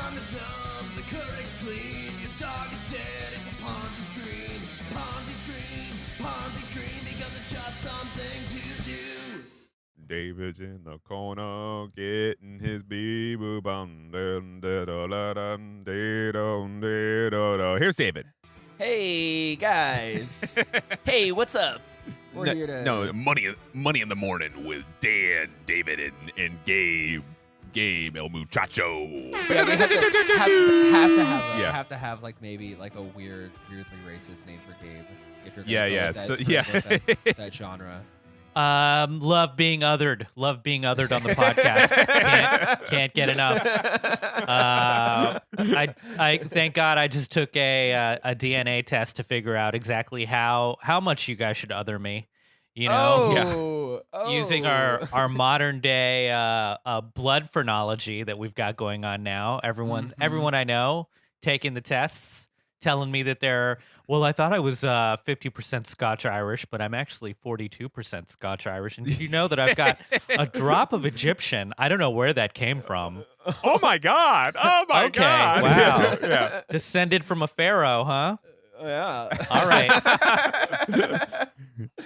tongue is numb, the current's clean. Your dog is dead, it's a Ponzi screen. Ponzi screen, Ponzi screen, because it's just something to do. David's in the corner getting his bee-boo bum. Here's David. Hey guys. Hey, what's up? We're here to No, money in the morning with Dan, David, and Gabe El Muchacho. Yeah, we have to have like maybe like a weirdly racist name for Gabe if you're gonna go with that genre. Love being othered on the podcast. Can't get enough. I thank God I just took a DNA test to figure out exactly how much you guys should other me. You know, using our modern day blood phrenology that we've got going on now. Everyone I know taking the tests, telling me that I thought I was 50% Scotch-Irish, but I'm actually 42% Scotch-Irish. And did you know that I've got a drop of Egyptian? I don't know where that came from. Oh, my God. Oh, my God. Wow. Yeah. Descended from a pharaoh, huh? Yeah. All right.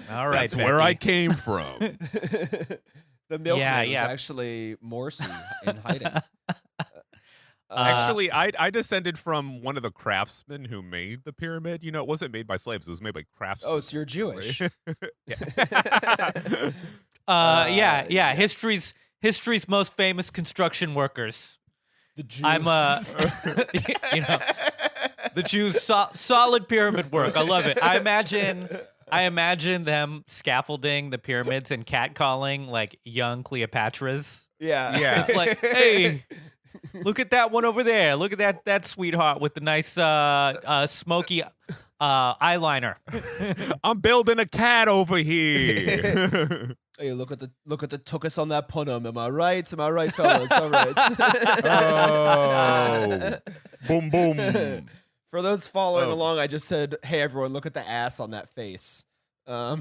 All right, That's where I came from. The milkman was actually Morsi in hiding. Actually, I descended from one of the craftsmen who made the pyramid. You know, it wasn't made by slaves. It was made by craftsmen. Oh, so you're Jewish. History's most famous construction workers. The Jews. I'm the Jews, solid pyramid work. I love it. I imagine them scaffolding the pyramids and catcalling like young Cleopatras. Yeah. It's like, hey, look at that one over there. Look at that sweetheart with the nice smoky eyeliner. I'm building a cat over here. Hey, look at the tuchus on that punum. Am I right, fellas? All right. Oh, boom, boom. For those following along, I just said, "Hey, everyone, look at the ass on that face." That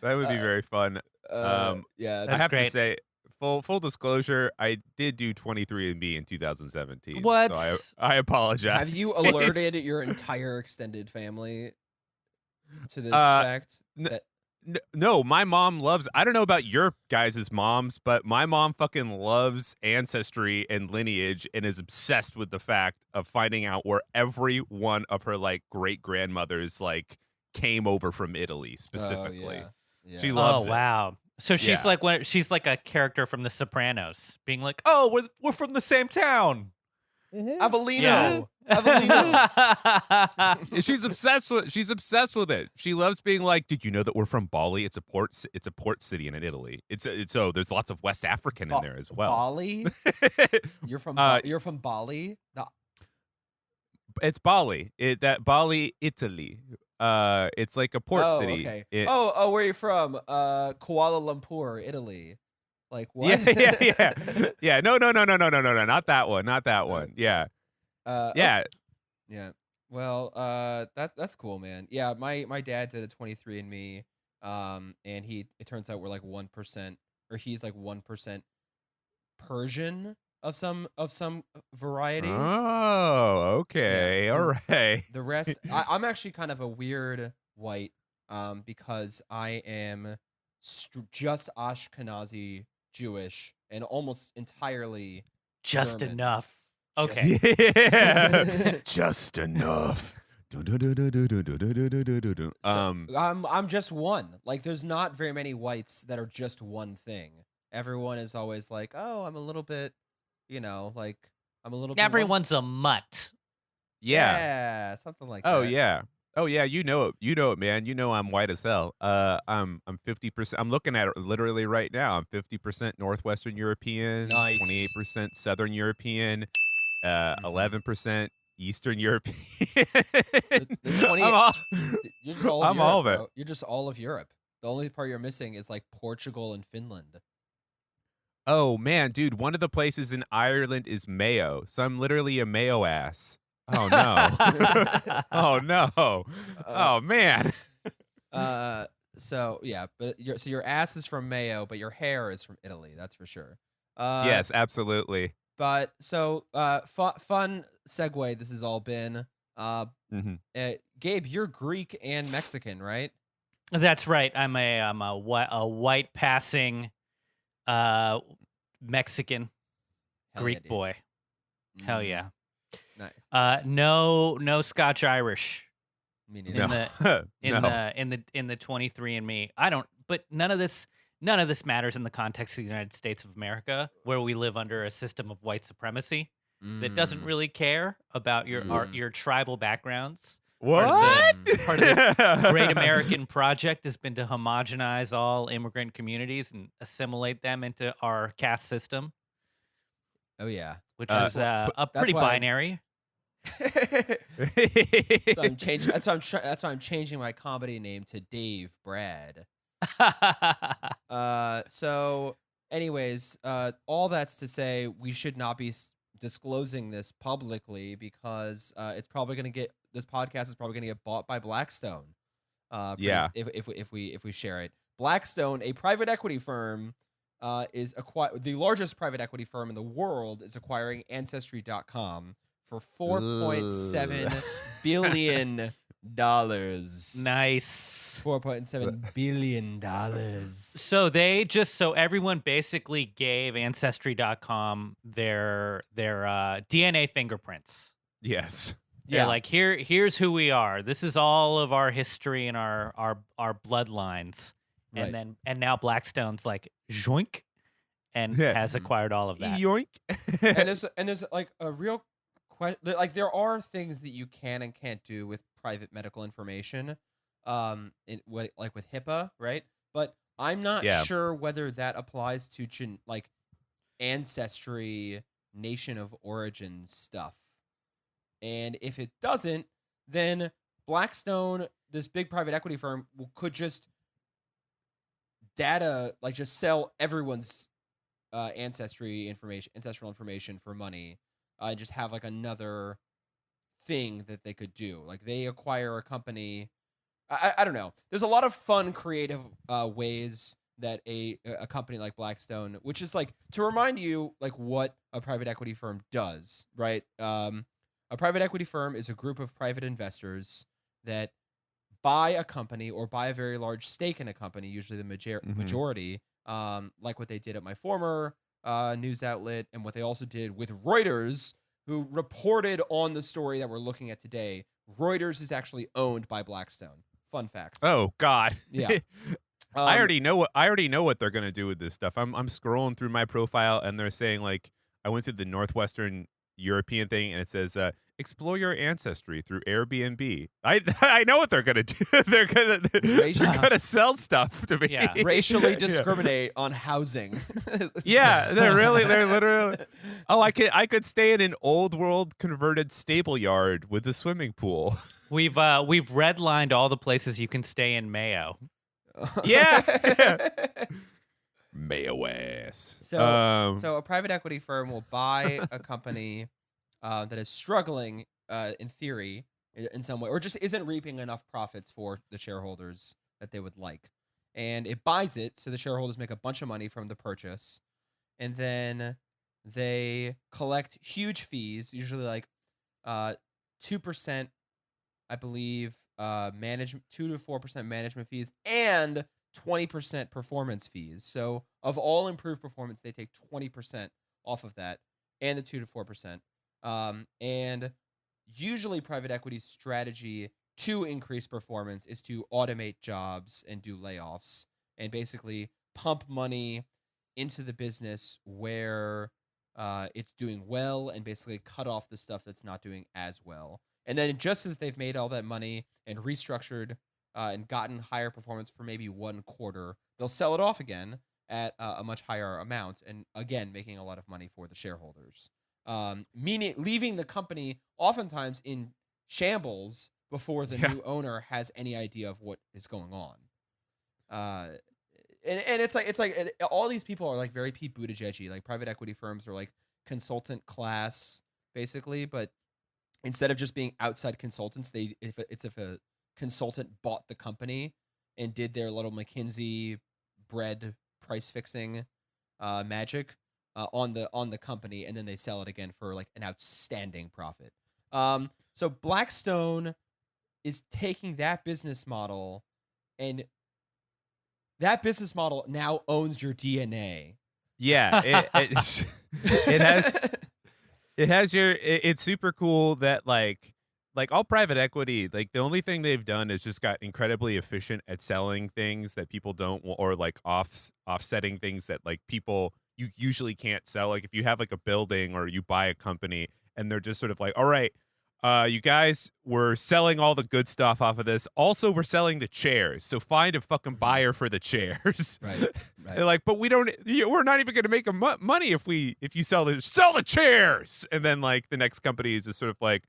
would be very fun. Yeah, I have great. to say, full disclosure, I did do 23andMe in 2017. What? So I apologize. Have you alerted your entire extended family to this fact? No, my mom loves, I don't know about your guys' moms, but my mom fucking loves ancestry and lineage and is obsessed with the fact of finding out where every one of her like great grandmothers like came over from Italy specifically. Yeah. She loves it. Wow. So she's she's like a character from The Sopranos, being like, "Oh, we're from the same town." Avellino. She's obsessed with it. She loves being like, "Did you know that we're from Bali? It's a port city in Italy. It's there's lots of West African in there as well." Bali? You're from Bali? No. It's Bali. Bali, Italy. It's like a port city. Okay. Where are you from? Kuala Lumpur, Italy. Like what? Yeah. No. Not that one. Yeah. Yeah. Yeah. Well, that's cool, man. Yeah, my dad did a 23andMe, and it turns out we're like 1%, or he's like 1% Persian of some variety. Oh, okay. Yeah. All right. The rest, I'm actually kind of a weird white, because I am just Ashkenazi Jewish and almost entirely Just German. enough. Okay. Yeah. Just enough. I'm just one. Like, there's not very many whites that are just one thing. Everyone is always like, oh, I'm a little bit, like I'm a little bit. Everyone's a mutt. Yeah. Something like Oh that. yeah, you know it, man. You know I'm white as hell. I'm 50%. I'm looking at it literally right now. I'm 50% Northwestern European, Nice. 28% Southern European, 11% Eastern European. The 20, you're just all of I'm Europe, all of it. bro. You're just all of Europe. The only part you're missing is like Portugal and Finland. Oh man, dude, one of the places in Ireland is Mayo, so I'm literally a Mayo ass. Oh no. Oh no. Oh man. So yeah, but your ass is from Mayo, but your hair is from Italy. That's for sure. Yes, absolutely. But so fun segue. This has all been. Gabe, you're Greek and Mexican, right? That's right. I'm a white passing Mexican Hell Greek yeah, dude. boy. Hell yeah. Nice. No Scotch Irish Me in neither. the 23andMe. I don't. But none of this matters in the context of the United States of America, where we live under a system of white supremacy that doesn't really care about your tribal backgrounds. What? Part of the Great American Project has been to homogenize all immigrant communities and assimilate them into our caste system. Oh yeah, which is pretty binary. So I'm changing. That's why I'm changing my comedy name to Dave Brad. So, anyways, all that's to say, we should not be disclosing this publicly because this podcast is probably gonna get bought by Blackstone. If we share it, Blackstone, a private equity firm, is the largest private equity firm in the world, is acquiring Ancestry.com for $4.7 billion. Nice. $4.7 billion. So everyone basically gave Ancestry.com their DNA fingerprints. Yes. They're like, here's who we are. This is all of our history and our bloodlines. Right. And now Blackstone's like joink and has acquired all of that. Yoink. and there's like a real question. Like there are things that you can and can't do with private medical information, with HIPAA, right? But I'm not sure whether that applies to ancestry, nation of origin stuff. And if it doesn't, then Blackstone, this big private equity firm, could just just sell everyone's ancestral information for money, and just have like another thing that they could do. Like they acquire a company. I don't know. There's a lot of fun, creative ways that a company like Blackstone, which is like, to remind you like what a private equity firm does, right? A private equity firm is a group of private investors that buy a company or buy a very large stake in a company, usually the majority, like what they did at my former news outlet and what they also did with Reuters, who reported on the story that we're looking at today. Reuters is actually owned by Blackstone. Fun fact. Oh God. Yeah. I already know what they're gonna do with this stuff. I'm scrolling through my profile and they're saying like I went through the Northwestern European thing and it says explore your ancestry through Airbnb. I know what they're gonna do. They're gonna sell stuff to me. Yeah. Racially discriminate on housing. Yeah, they're literally. Oh, I could stay in an old world converted stable yard with a swimming pool. We've redlined all the places you can stay in Mayo. Yeah. Mayo ass. So a private equity firm will buy a company that is struggling, in theory, in some way, or just isn't reaping enough profits for the shareholders that they would like. And it buys it, so the shareholders make a bunch of money from the purchase. And then they collect huge fees, usually like 2%, I believe, 2 to 4% management fees, and 20% performance fees. So of all improved performance, they take 20% off of that, and the 2 to 4%. And usually private equity's strategy to increase performance is to automate jobs and do layoffs and basically pump money into the business where it's doing well and basically cut off the stuff that's not doing as well. And then just as they've made all that money and restructured and gotten higher performance for maybe 1 quarter, they'll sell it off again at a much higher amount, and again making a lot of money for the shareholders. Meaning leaving the company oftentimes in shambles before the new owner has any idea of what is going on. And it's like all these people are like very Pete Buttigieg-y. Like private equity firms are like consultant class basically, but instead of just being outside consultants, if a consultant bought the company and did their little McKinsey bread price fixing magic, on the company, and then they sell it again for like an outstanding profit. So Blackstone is taking that business model, and that business model now owns your DNA. Yeah, it has it's super cool that like all private equity, like the only thing they've done is just got incredibly efficient at selling things that people don't or like offsetting things that like people you usually can't sell. Like if you have like a building or you buy a company and they're just sort of like, all right, you guys, we're selling all the good stuff off of this. Also, we're selling the chairs. So find a fucking buyer for the chairs. Right. They're like, but we're not even going to make money if you sell the chairs. And then like the next company is just sort of like,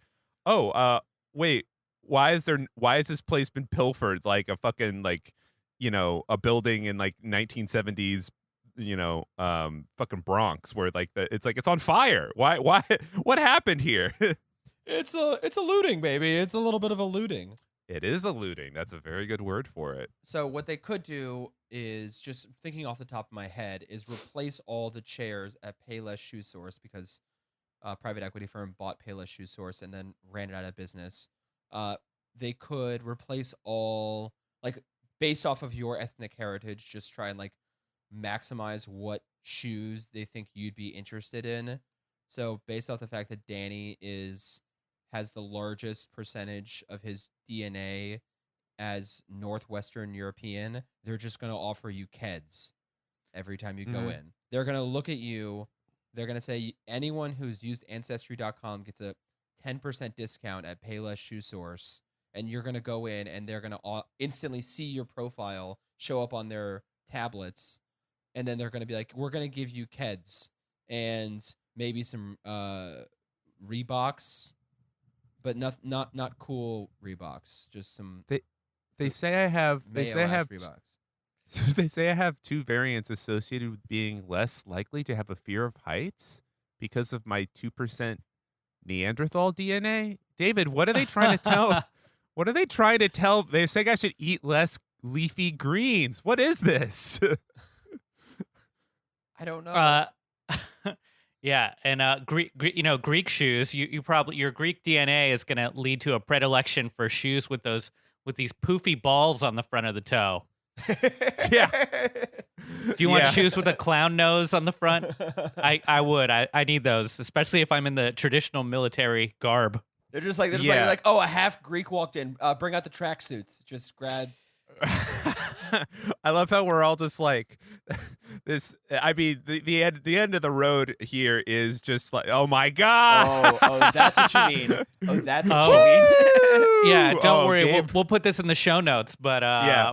oh, wait, why is this place been pilfered like a fucking like, a building in like 1970s, fucking Bronx where like it's on fire. Why, what happened here? It's a looting, baby. It's a little bit of a looting. It is a looting. That's a very good word for it. So what they could do is, just thinking off the top of my head, is replace all the chairs at Payless Shoe Source, because a private equity firm bought Payless Shoe Source and then ran it out of business. They could replace all, like, based off of your ethnic heritage, just try and like maximize what shoes they think you'd be interested in. So based off the fact that Danny has the largest percentage of his DNA as Northwestern European, they're just going to offer you Keds every time you go in. They're going to look at you. They're going to say anyone who's used Ancestry.com gets a 10% discount at Payless Shoe Source. And you're going to go in and they're going to instantly see your profile show up on their tablets. And then they're going to be like, we're going to give you Keds and maybe some Reeboks, but not cool Reeboks, just some. They say I have Reeboks. They say I have two variants associated with being less likely to have a fear of heights because of my 2% Neanderthal DNA. David, what are they trying to tell? What are they trying to tell? They say I should eat less leafy greens. What is this? I don't know. Yeah, and Greek shoes. You probably, your Greek DNA is going to lead to a predilection for shoes with these poofy balls on the front of the toe. Yeah. Do you want shoes with a clown nose on the front? I would. I need those, especially if I'm in the traditional military garb. They're just like oh, a half Greek walked in. Bring out the tracksuits. Just grab. I love how we're all just like this. I mean, the end of the road here is just like, oh my god. Oh, that's what you mean. Oh, that's what you mean. Yeah, don't worry. We'll put this in the show notes. But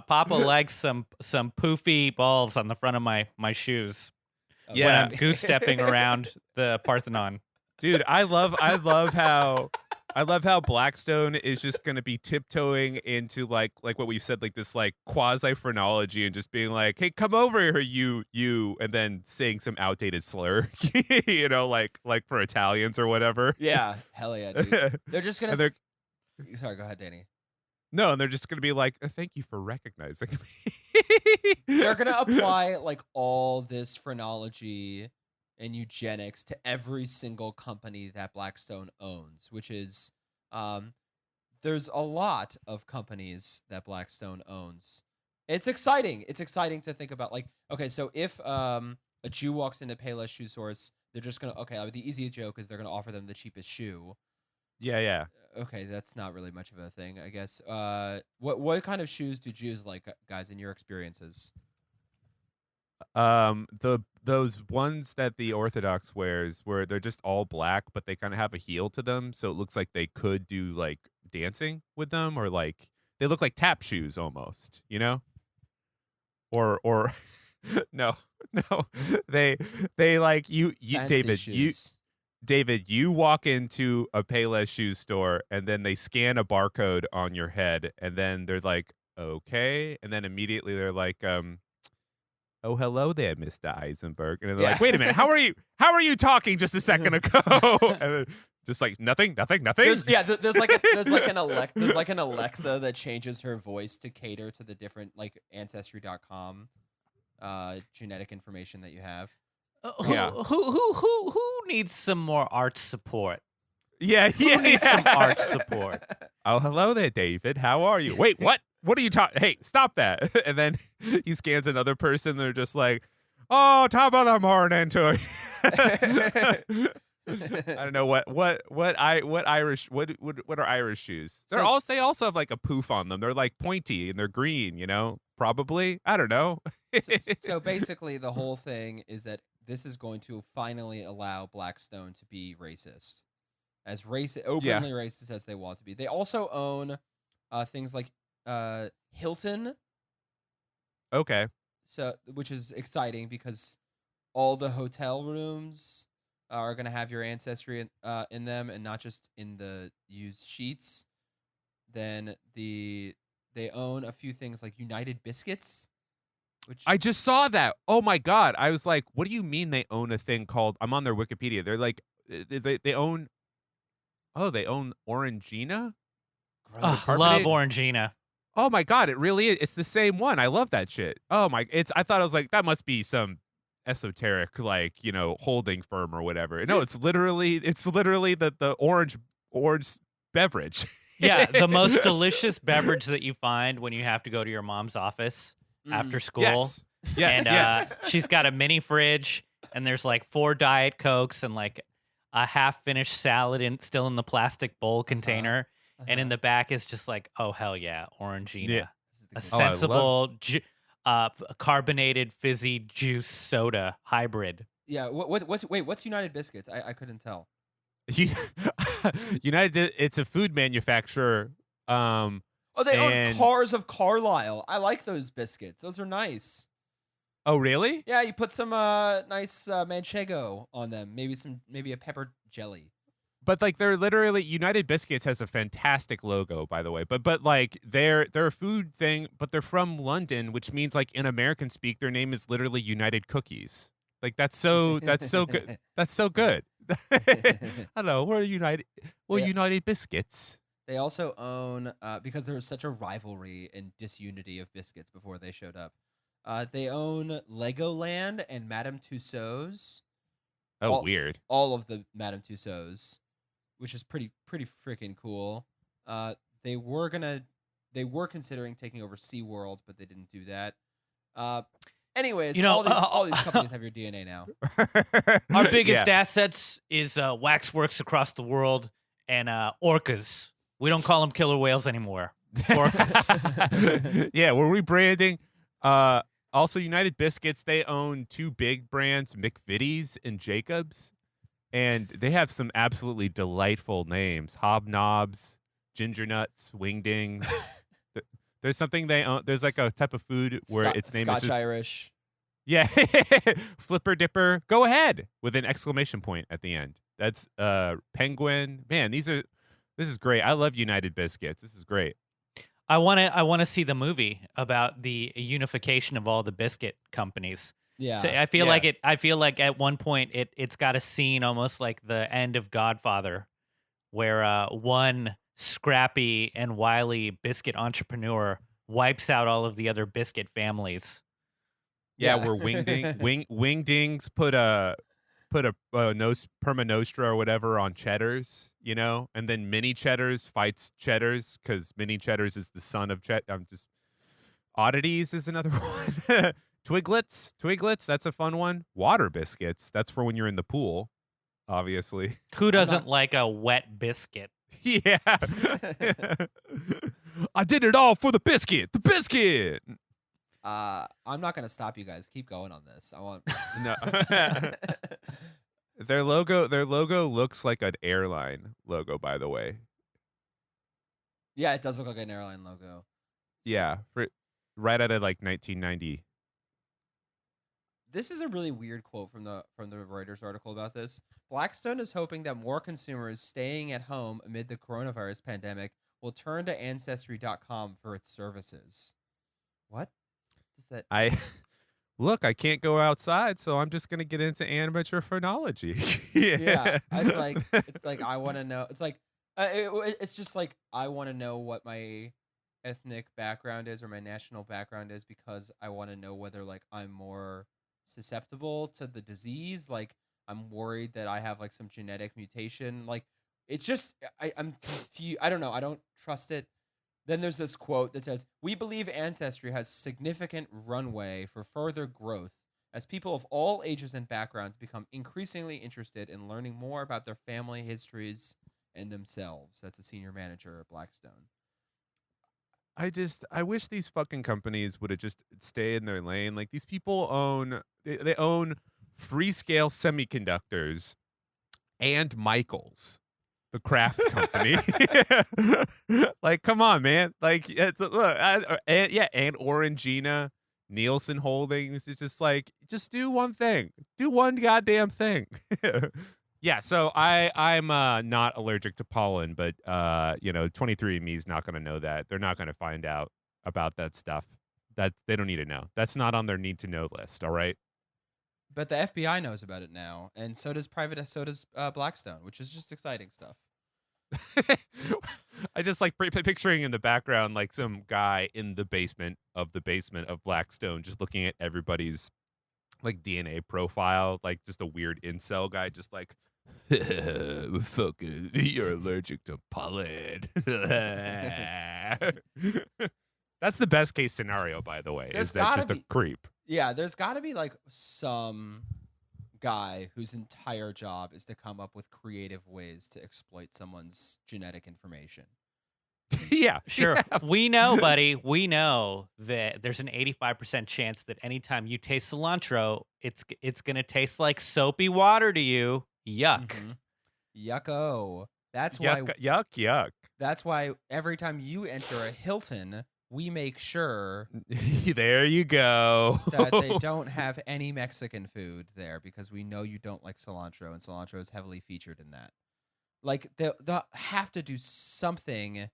Papa likes some poofy balls on the front of my shoes. Yeah, when I'm goose stepping around the Parthenon. Dude, I love how Blackstone is just going to be tiptoeing into like what we said, like this like quasi phrenology, and just being like, "Hey, come over here, you," and then saying some outdated slur, like for Italians or whatever. Yeah, hell yeah, dude. They're just gonna. Sorry, go ahead, Danny. No, and they're just gonna be like, "Thank you for recognizing me." They're gonna apply like all this phrenology and eugenics to every single company that Blackstone owns, which is, there's a lot of companies that Blackstone owns. It's exciting. It's exciting to think about. Like, okay, so if a Jew walks into Payless Shoe Source, they're just gonna the easiest joke is they're gonna offer them the cheapest shoe. Yeah. Okay, that's not really much of a thing, I guess. What kind of shoes do Jews like, guys, in your experiences? Those ones that the Orthodox wears, where they're just all black, but they kind of have a heel to them, so it looks like they could do like dancing with them, or like they look like tap shoes almost, or no, they like you David, you walk into a Payless shoe store and then they scan a barcode on your head, and then they're like, okay, and then immediately they're like, oh, hello there, Mr. Eisenberg. And they're like, wait a minute, how are you talking just a second ago? And then just like nothing. There's like an Alexa that changes her voice to cater to the different like Ancestry.com genetic information that you have. Yeah. Who needs some more art support? Yeah, Who yeah, needs yeah. some art support? Oh, hello there, David. How are you? Wait, what? What are you talking? Hey, stop that! And then he scans another person. They're just like, "Oh, top of the morning to you." I don't know what Irish what are Irish shoes? They also have like a poof on them. They're like pointy and they're green. Probably. I don't know. So basically, the whole thing is that this is going to finally allow Blackstone to be racist, openly racist as they want to be. They also own things like Hilton, Okay. which is exciting because all the hotel rooms are going to have your ancestry in them and not just in the used sheets. Then they own a few things like United Biscuits, which I just saw that. Oh my god! I was like, "What do you mean they own a thing called?" I'm on their Wikipedia. They're like, they own. Oh, they own Orangina. gross. Love Carbonated- Orangina. Oh my god! It really is. It's the same one. I love that shit. Oh my! I thought I was like, that must be some esoteric holding firm or whatever. No, it's literally the orange beverage. Yeah, the most delicious beverage that you find when you have to go to your mom's office after school. Yes. Yes. And yes. she's got a mini fridge, and there's like 4 Diet Cokes and like a half-finished salad still in the plastic bowl container. And in the back is just like, oh hell yeah, Orangina, Yeah. a Oh, I love- sensible carbonated fizzy juice soda hybrid. Yeah. What's United Biscuits? I couldn't tell. United. It's a food manufacturer. Oh, they own And- Cars of Carlisle. I like those biscuits. Those are nice. Oh, really? Yeah, you put some nice manchego on them. Maybe a pepper jelly. But like they're literally United Biscuits has a fantastic logo, by the way. But like they're a food thing, but they're from London, which means like in American speak, their name is literally United Cookies. Like that's so good. That's so good. Hello, we're United. We're Yeah. United Biscuits. They also own because there was such a rivalry and disunity of biscuits before they showed up. They own Legoland and Madame Tussauds. Oh, weird. All of the Madame Tussauds, which is pretty freaking cool. They were considering taking over SeaWorld, but they didn't do that. Anyways, all these companies have your DNA now. Our biggest assets is waxworks across the world and orcas. We don't call them killer whales anymore. Orcas. Yeah, we're rebranding. Also, United Biscuits, they own 2 big brands, McVitie's and Jacobs. And they have some absolutely delightful names. Hobnobs, Ginger Nuts, Wingdings. There's something they own. There's like a type of food where its name is Scotch just... Irish. Yeah. Flipper Dipper. Go ahead with an exclamation point at the end. That's Penguin. Man, this is great. I love United Biscuits. This is great. I want to see the movie about the unification of all the biscuit companies. Yeah. So I feel like at one point it's got a scene almost like the end of Godfather, where one scrappy and wily biscuit entrepreneur wipes out all of the other biscuit families. Yeah, Yeah. where Wingdings put a Perma Nostra or whatever on Cheddars, and then Mini Cheddars fights Cheddars because Mini Cheddars is the son of Oddities is another one. Twiglets, that's a fun one. Water biscuits, that's for when you're in the pool, obviously. Who doesn't like a wet biscuit? Yeah. I did it all for the biscuit. The biscuit. I'm not gonna stop you guys. Keep going on this. I want No. Their logo looks like an airline logo, by the way. Yeah, it does look like an airline logo. Yeah, right out of like 1990. This is a really weird quote from the Reuters article about this. Blackstone is hoping that more consumers staying at home amid the coronavirus pandemic will turn to Ancestry.com for its services. What? Does that? I can't go outside, so I'm just gonna get into amateur phrenology. Yeah, it's like I want to know. It's like it's just like I want to know what my ethnic background is or my national background is because I want to know whether like I'm more susceptible to the disease. Like, I'm worried that I have like some genetic mutation. Like, it's just I'm confused. I don't know. I don't trust it. Then there's this quote that says, "We believe Ancestry has significant runway for further growth as people of all ages and backgrounds become increasingly interested in learning more about their family histories and themselves." That's a senior manager at Blackstone. I wish these fucking companies would have just stay in their lane. Like, these people own they own Freescale Semiconductors and Michaels, the craft company. Like, come on, man. Like, and Orangina, Nielsen Holdings. It's just like, just do one thing. Do one goddamn thing. Yeah, so I'm not allergic to pollen, but 23andMe is not going to know that. They're not going to find out about that stuff. That they don't need to know. That's not on their need to know list. All right. But the FBI knows about it now, and so does Blackstone, which is just exciting stuff. I just like picturing in the background like some guy in the basement of Blackstone, just looking at everybody's like DNA profile, like just a weird incel guy, just like, fucking, you're allergic to pollen. That's the best case scenario, by the way. Is that just a creep? Yeah, there's got to be like some guy whose entire job is to come up with creative ways to exploit someone's genetic information. Yeah, sure. Yeah. We know, buddy. We know that there's an 85% chance that anytime you taste cilantro, it's gonna taste like soapy water to you. Yuck. Mm-hmm. Yucko. That's yuck. That's why every time you enter a Hilton, we make sure there you go that they don't have any Mexican food there, because we know you don't like cilantro, and cilantro is heavily featured in that. Like, they'll have to do something.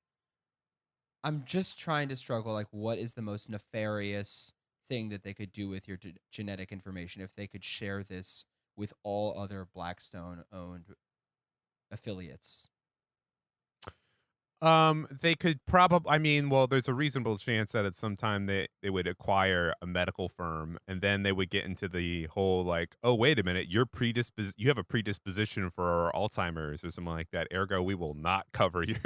I'm just trying to struggle, like, what is the most nefarious thing that they could do with your genetic information if they could share this with all other Blackstone-owned affiliates? They could probably, there's a reasonable chance that at some time they would acquire a medical firm, and then they would get into the whole like, oh, wait a minute, you have a predisposition for Alzheimer's or something like that. Ergo, we will not cover you.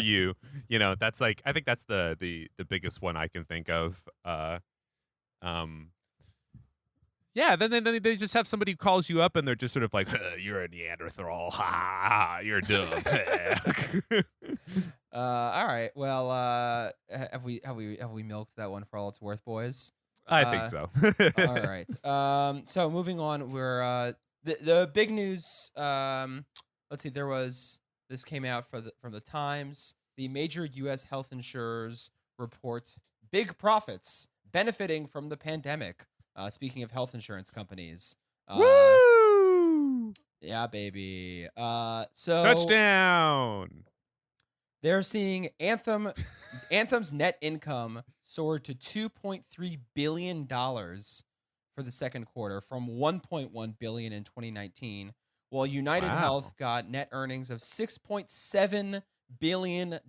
You. You know, that's like, I think that's the biggest one I can think of. Yeah, then they just have somebody who calls you up and they're just sort of like, you're a Neanderthal. Ha, you're dumb. All right. Well, have we milked that one for all it's worth, boys? I think so. All right. So moving on, we're the big news. Let's see. This came out from the Times. The major U.S. health insurers report big profits benefiting from the pandemic. Speaking of health insurance companies. Woo! Yeah, baby. So touchdown. They're seeing Anthem's net income soared to $2.3 billion for the second quarter from $1.1 billion in 2019, while United Health got net earnings of $6.7 billion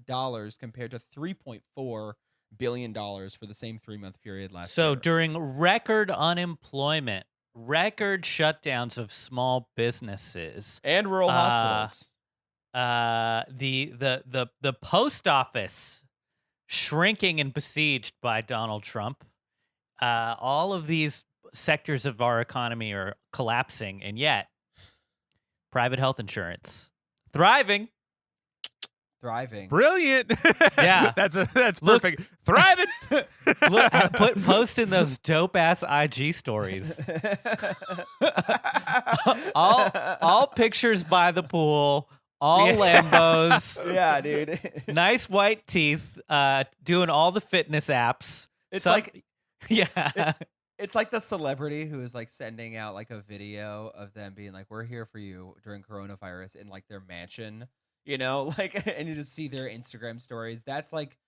compared to $3.4 billion for the same 3-month period last year. So during record unemployment, record shutdowns of small businesses and rural hospitals, the post office shrinking and besieged by Donald Trump, all of these sectors of our economy are collapsing, and yet private health insurance thriving. Brilliant. Yeah. that's perfect. Thriving. Post in those dope ass IG stories. all pictures by the pool, all Lambos. Yeah, dude. Nice white teeth, doing all the fitness apps. It's it's like the celebrity who is like sending out like a video of them being like, we're here for you during coronavirus in like their mansion. You know, like, and you just see their Instagram stories. That's like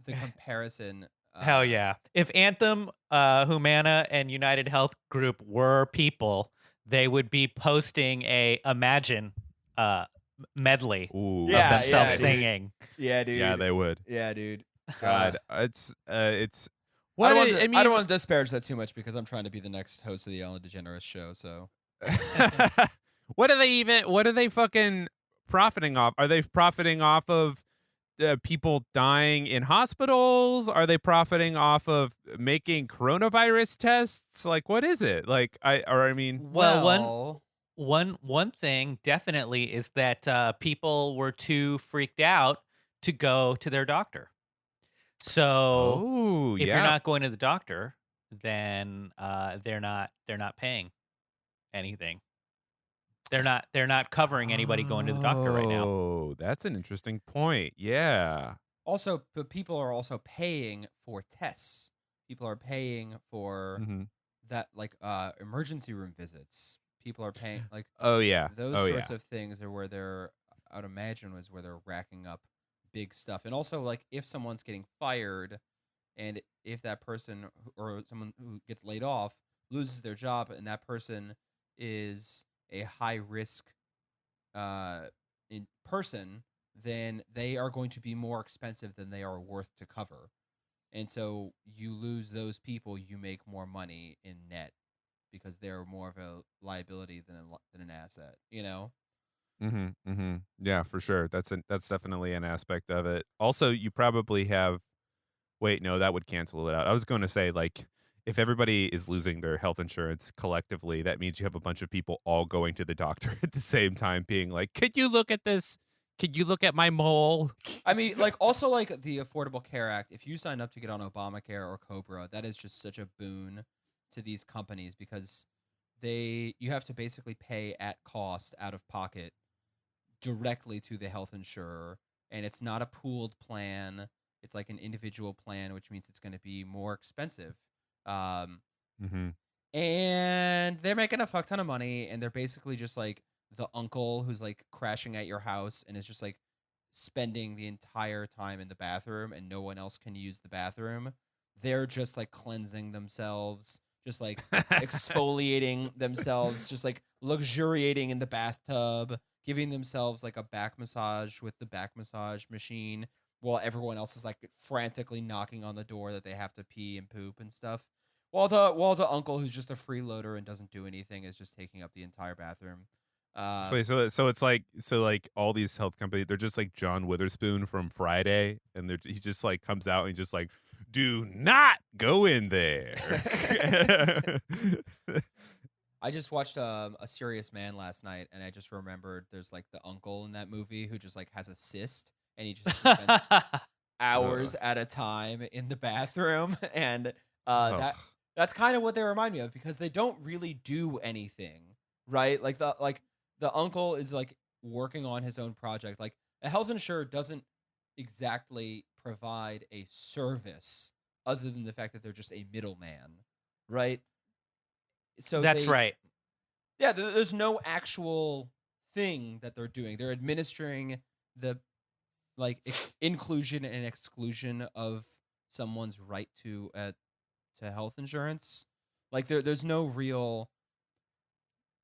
the comparison. Hell yeah. If Anthem, Humana, and United Health Group were people, they would be posting a Imagine medley of themselves singing. Yeah, dude. Yeah, they would. Yeah, dude. God, it's I don't want to disparage that too much because I'm trying to be the next host of the Ellen DeGeneres show. So, what are they fucking profiting off? Are they profiting off of people dying in hospitals? Are they profiting off of making coronavirus tests? Like, what is it? Like, Well, one thing definitely is that people were too freaked out to go to their doctor. So if you're not going to the doctor, then they're not paying anything. They're not covering anybody going to the doctor right now. Oh, that's an interesting point. Yeah. also, but people are also paying for tests. People are paying for that, like emergency room visits. People are paying like those sorts of things are where they're. I would imagine was where they're racking up big stuff, and also like if someone's getting fired, and if that person or someone who gets laid off loses their job, and that person is a high risk in person, then they are going to be more expensive than they are worth to cover. And so you lose those people, you make more money in net because they're more of a liability than an asset, you know? Yeah, for sure. That's definitely an aspect of it. Also, you probably have. Wait, no, that would cancel it out. I was going to say, like, if everybody is losing their health insurance collectively, that means you have a bunch of people all going to the doctor at the same time, being like, "Could you look at this? Could you look at my mole?" I mean, like, also, like, the Affordable Care Act, if you sign up to get on Obamacare or Cobra, that is just such a boon to these companies because you have to basically pay at cost out of pocket directly to the health insurer, and it's not a pooled plan. It's like an individual plan, which means it's going to be more expensive. Um, and they're making a fuck ton of money, and they're basically just like the uncle who's like crashing at your house and is just like spending the entire time in the bathroom and no one else can use the bathroom. They're just like cleansing themselves, just like exfoliating themselves, just like luxuriating in the bathtub, giving themselves like a back massage with the back massage machine while everyone else is like frantically knocking on the door that they have to pee and poop and stuff. While the uncle who's just a freeloader and doesn't do anything is just taking up the entire bathroom. So it's like all these health companies, they're just like John Witherspoon from Friday, and he just like comes out and just like, do not go in there. I just watched a Serious Man last night, and I just remembered there's like the uncle in that movie who just like has a cyst, and he just spends hours at a time in the bathroom, and that's kind of what they remind me of because they don't really do anything, right? Like the uncle is like working on his own project. Like a health insurer doesn't exactly provide a service other than the fact that they're just a middleman, right? So that's right. Yeah, there's no actual thing that they're doing. They're administering the like inclusion and exclusion of someone's right to health insurance. Like there's no real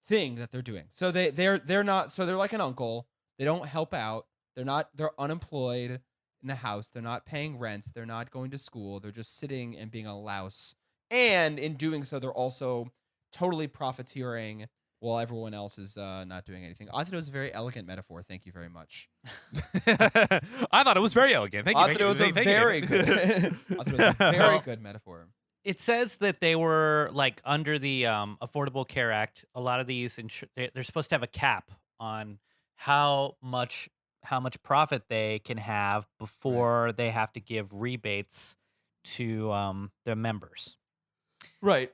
thing that they're doing. So they're not. So they're like an uncle. They don't help out. They're unemployed in the house. They're not paying rent. They're not going to school. They're just sitting and being a louse. And in doing so, they're also totally profiteering while everyone else is not doing anything. I thought it was a very elegant metaphor. Thank you very much. I thought it was very elegant. Thank you. I thought it was a very good metaphor. It says that they were like under the Affordable Care Act. A lot of these they're supposed to have a cap on how much profit they can have before they have to give rebates to their members. Right.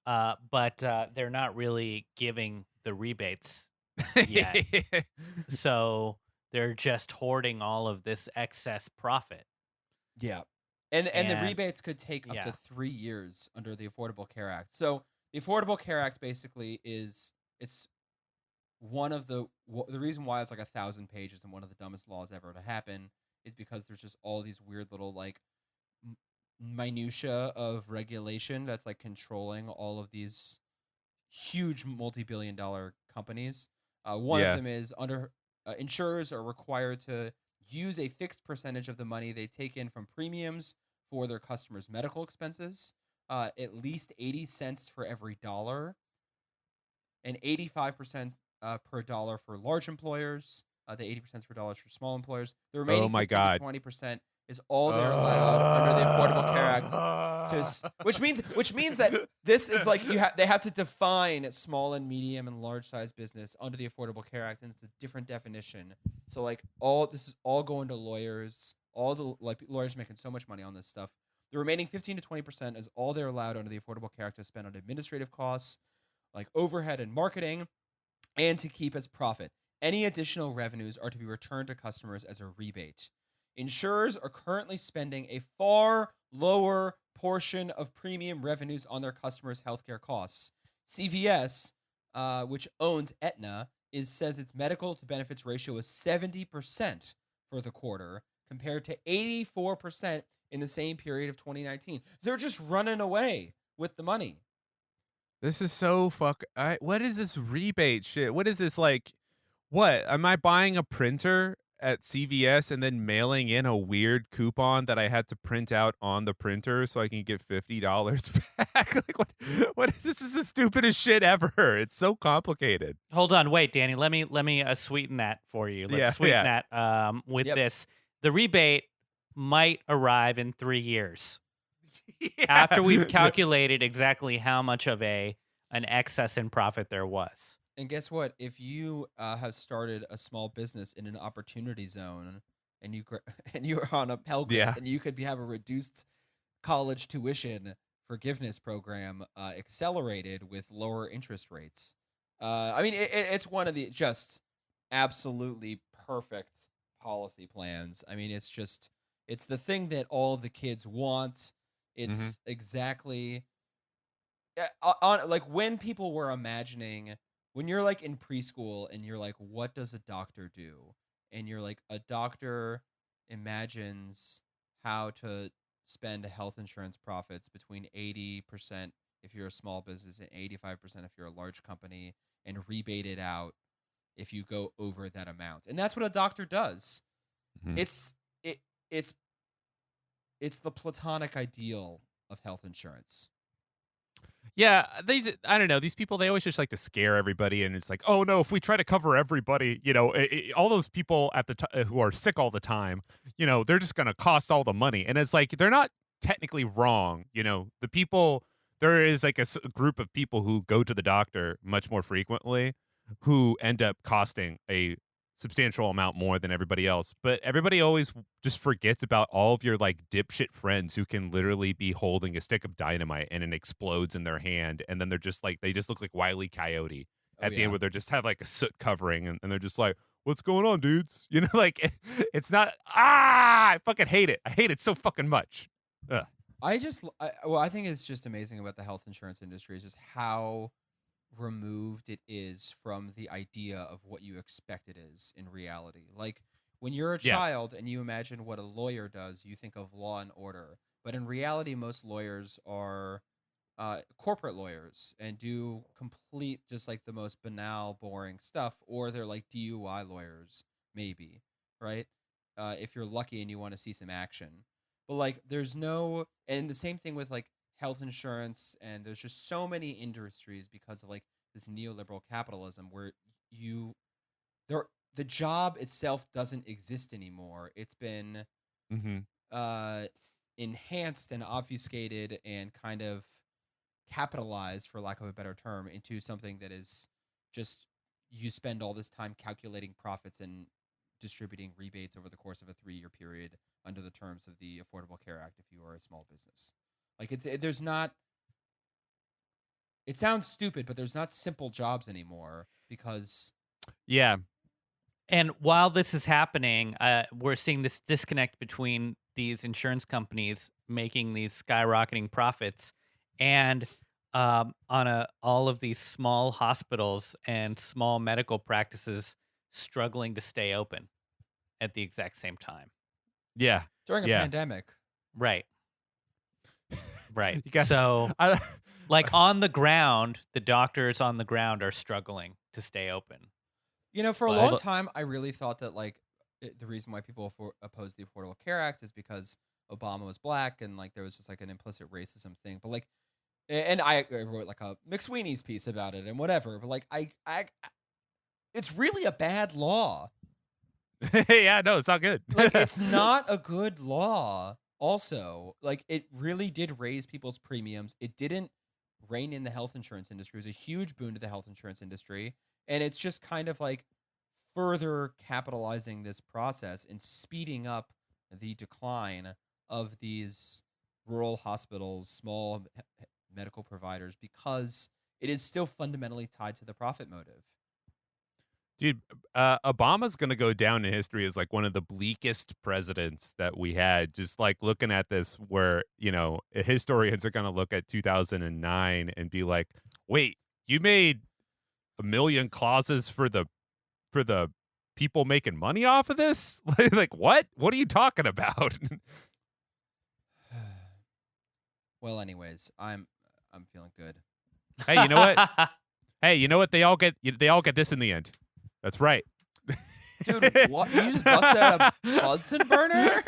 But they're not really giving the rebates yet. So they're just hoarding all of this excess profit. Yeah. And the rebates could take up to 3 years under the Affordable Care Act. So the Affordable Care Act basically it's one of the reason why it's like 1,000 pages and one of the dumbest laws ever to happen is because there's just all these weird little like minutia of regulation that's like controlling all of these huge multi-billion-dollar companies. One of them is insurers are required to use a fixed percentage of the money they take in from premiums for their customers' medical expenses, at least 80 cents for every dollar, and 85% per dollar for large employers. The 80% per dollar for small employers. The remaining Oh my 15 to God. 20% is all they're allowed under the Affordable Care Act. Which means that this is like they have to define small and medium and large size business under the Affordable Care Act, and it's a different definition. So like this is all going to lawyers. All the lawyers making so much money on this stuff. The remaining 15 to 20% is all they're allowed under the Affordable Care Act to spend on administrative costs, like overhead and marketing, and to keep as profit. Any additional revenues are to be returned to customers as a rebate. Insurers are currently spending a far lower portion of premium revenues on their customers' healthcare costs. CVS, which owns Aetna, says its medical to benefits ratio is 70% for the quarter, compared to 84% in the same period of 2019. They're just running away with the money. This is so what is this rebate shit? What is this like? What? Am I buying a printer at CVS and then mailing in a weird coupon that I had to print out on the printer so I can get $50 back? Like what is this? Is the stupidest shit ever. It's so complicated. Hold on, wait, Danny. Let me sweeten that for you. Let's sweeten that with this. The rebate might arrive in 3 years. After we've calculated exactly how much of an excess in profit there was. And guess what? If you have started a small business in an opportunity zone, and you're on a Pell Grant, and you could have a reduced college tuition forgiveness program accelerated with lower interest rates. I mean, it's one of the just absolutely perfect policy plans. I mean, it's the thing that all the kids want. It's exactly on like when people were imagining. When you're like in preschool and you're like, what does a doctor do? And you're like, a doctor imagines how to spend health insurance profits between 80% if you're a small business and 85% if you're a large company, and rebate it out if you go over that amount. And that's what a doctor does. It's the platonic ideal of health insurance. Yeah, I don't know. These people, they always just like to scare everybody, and it's like, oh no, if we try to cover everybody, all those people at the who are sick all the time, they're just gonna cost all the money. And it's like they're not technically wrong. The people, there is like a group of people who go to the doctor much more frequently, who end up costing a substantial amount more than everybody else. But everybody always just forgets about all of your like dipshit friends who can literally be holding a stick of dynamite and it explodes in their hand, and then they're just like, they just look like Wile E. Coyote at the end, where they just have like a soot covering, and they're just like, what's going on, dudes? Like it's not. I fucking hate it. I hate it so fucking much. Ugh. I think it's just amazing about the health insurance industry is just how removed it is from the idea of what you expect it is in reality. Like when you're a child and you imagine what a lawyer does, you think of law and order. But in reality, most lawyers are corporate lawyers and do complete just like the most banal, boring stuff, or they're like DUI lawyers, maybe, right? If you're lucky and you want to see some action. But like there's no, and the same thing with like health insurance, and there's just so many industries because of like this neoliberal capitalism where the job itself doesn't exist anymore. It's been enhanced and obfuscated and kind of capitalized, for lack of a better term, into something that is just you spend all this time calculating profits and distributing rebates over the course of a 3-year period under the terms of the Affordable Care Act if you are a small business. Like there's not. It sounds stupid, but there's not simple jobs anymore because. Yeah. And while this is happening, we're seeing this disconnect between these insurance companies making these skyrocketing profits and all of these small hospitals and small medical practices struggling to stay open at the exact same time. Yeah. During a pandemic. Right. Right. So, like on the ground, the doctors on the ground are struggling to stay open. For a long time, I really thought that like the reason why people oppose the Affordable Care Act is because Obama was black and like there was just like an implicit racism thing. But like, and I wrote like a McSweeney's piece about it and whatever. But like, I it's really a bad law. Yeah, no, it's not good. Like, it's not a good law. Also, like, it really did raise people's premiums. It didn't rein in the health insurance industry. It was a huge boon to the health insurance industry. And it's just kind of like further capitalizing this process and speeding up the decline of these rural hospitals, small medical providers, because it is still fundamentally tied to the profit motive. Dude, Obama's going to go down in history as like one of the bleakest presidents that we had. Just like looking at this where, you know, historians are going to look at 2009 and be like, wait, you made 1 million clauses for the people making money off of this? Like, what? What are you talking about? Well, anyways, I'm feeling good. Hey, you know what? Hey, you know what? They all get this in the end. That's right. Dude, what? You just busted out a Bunsen burner?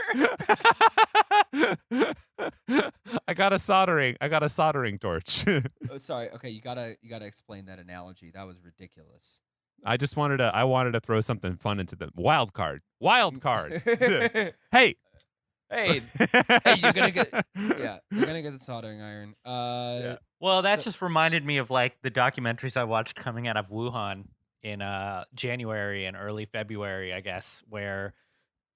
I got a soldering torch. Oh, sorry. Okay, you gotta explain that analogy. That was ridiculous. I wanted to throw something fun into the wild card. Hey. Hey, you're gonna get the soldering iron. Yeah. Well, that just reminded me of like the documentaries I watched coming out of Wuhan in January and early February, I guess, where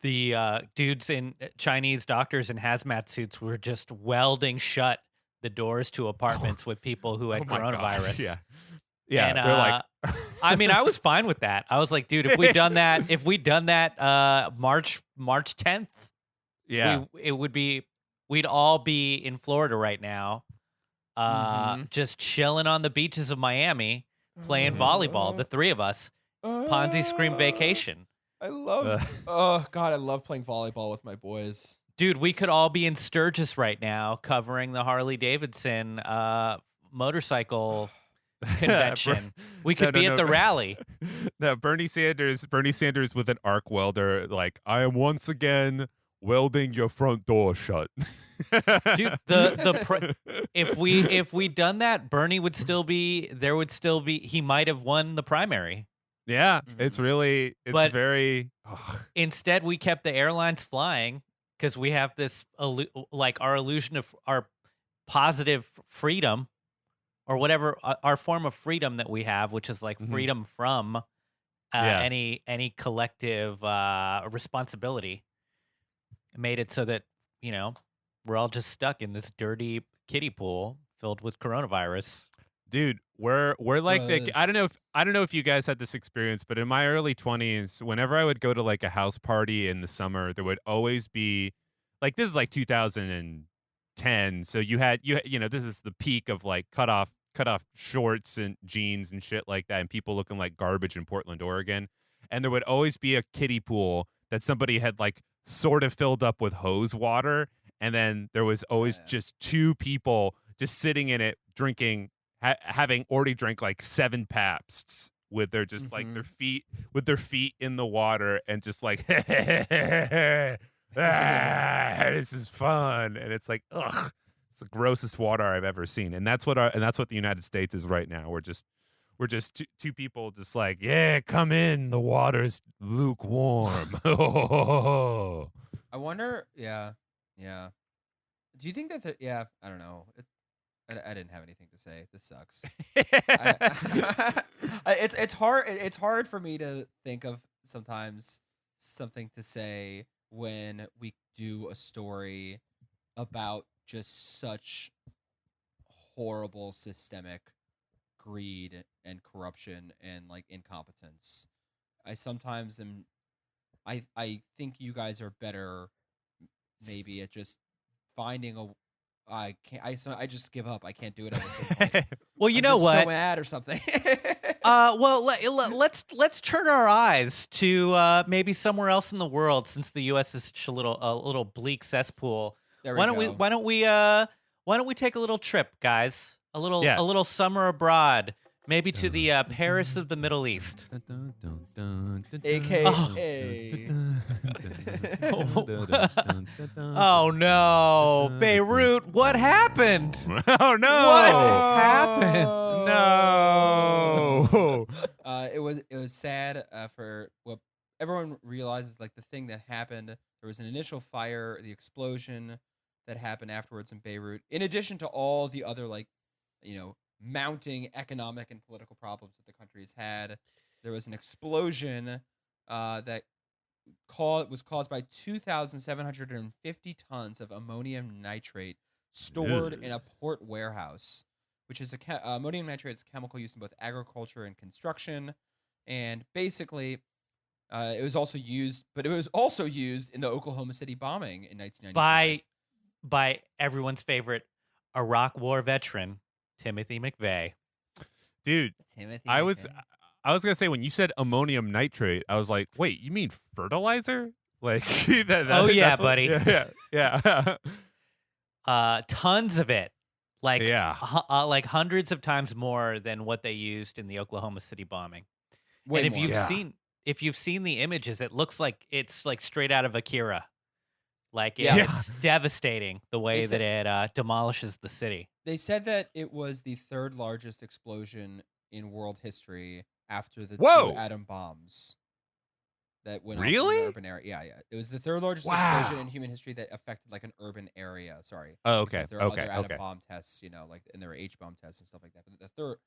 the dudes in Chinese doctors in hazmat suits were just welding shut the doors to apartments with people who had coronavirus. Gosh, yeah. Yeah, and, they're like, I mean, I was fine with that. I was like, dude, if we'd done that, March 10th, yeah, it would be, we'd all be in Florida right now, just chilling on the beaches of Miami, playing volleyball, the three of us, Ponzi Scream vacation. I love playing volleyball with my boys. Dude, we could all be in Sturgis right now covering the Harley Davidson motorcycle convention. We could be at the rally. No, Bernie Sanders with an arc welder, like, I am once again welding your front door shut. Dude, if we'd done that, Bernie would still be there. Would still be. He might have won the primary. Yeah, it's But very. Instead, we kept the airlines flying because we have this our illusion of our positive freedom, or whatever our form of freedom that we have, which is like freedom from any collective responsibility. It made it so that, you know, we're all just stuck in this dirty kiddie pool filled with coronavirus. Dude, we're like I don't know if you guys had this experience, but in my early 20s, whenever I would go to like a house party in the summer, there would always be like, this is like 2010, so you know, this is the peak of like cut off shorts and jeans and shit like that, and people looking like garbage in Portland, Oregon. And there would always be a kiddie pool that somebody had like sort of filled up with hose water, and then there was always just two people just sitting in it drinking, having already drank like 7 Pabsts with their just like their feet in the water and just like this is fun. And it's like, ugh, it's the grossest water I've ever seen. And that's what the United States is right now. We're just two people just like, yeah, come in, the water's lukewarm. I wonder, yeah. Do you think that, I don't know. I didn't have anything to say. This sucks. It's hard for me to think of sometimes something to say when we do a story about just such horrible systemic greed and corruption and like incompetence. I sometimes am. I think you guys are better, maybe, at just finding a. I can't. I just give up. I can't do it at a certain point. Well, you I'm know just what? So mad or something. Well, let's turn our eyes to maybe somewhere else in the world, since the U.S. is such a little bleak cesspool. Why don't we take a little trip, guys? A little summer abroad, maybe to the Paris of the Middle East. AKA Oh no, Beirut! What happened? Oh no! What happened? No! It was sad for what everyone realizes. Like the thing that happened, there was an initial fire, the explosion that happened afterwards in Beirut. In addition to all the other mounting economic and political problems that the country has had, there was an explosion that was caused by 2,750 tons of ammonium nitrate stored in a port warehouse, which is ammonium nitrate is a chemical used in both agriculture and construction, and basically it was also used in the Oklahoma City bombing in 1995 by everyone's favorite Iraq War veteran, Timothy McVeigh. Dude, I was gonna say, when you said ammonium nitrate, I was like, wait, you mean fertilizer? Like Oh yeah, buddy. Yeah. Tons of it, like Yeah. like hundreds of times more than what they used in the Oklahoma City bombing. Way and if more. you've Yeah. seen the images, it looks like it's like straight out of Akira. Like Yeah. it's devastating the way that it demolishes the city. They said that it was the third largest explosion in world history after the Whoa! two atom bombs that went Really? off in the urban area. Yeah. It was the third largest Wow. explosion in human history that affected like an urban area. Sorry. Oh, okay. Because there are Okay. other atom Okay. bomb tests, like, and there were H bomb tests and stuff like that. But the third,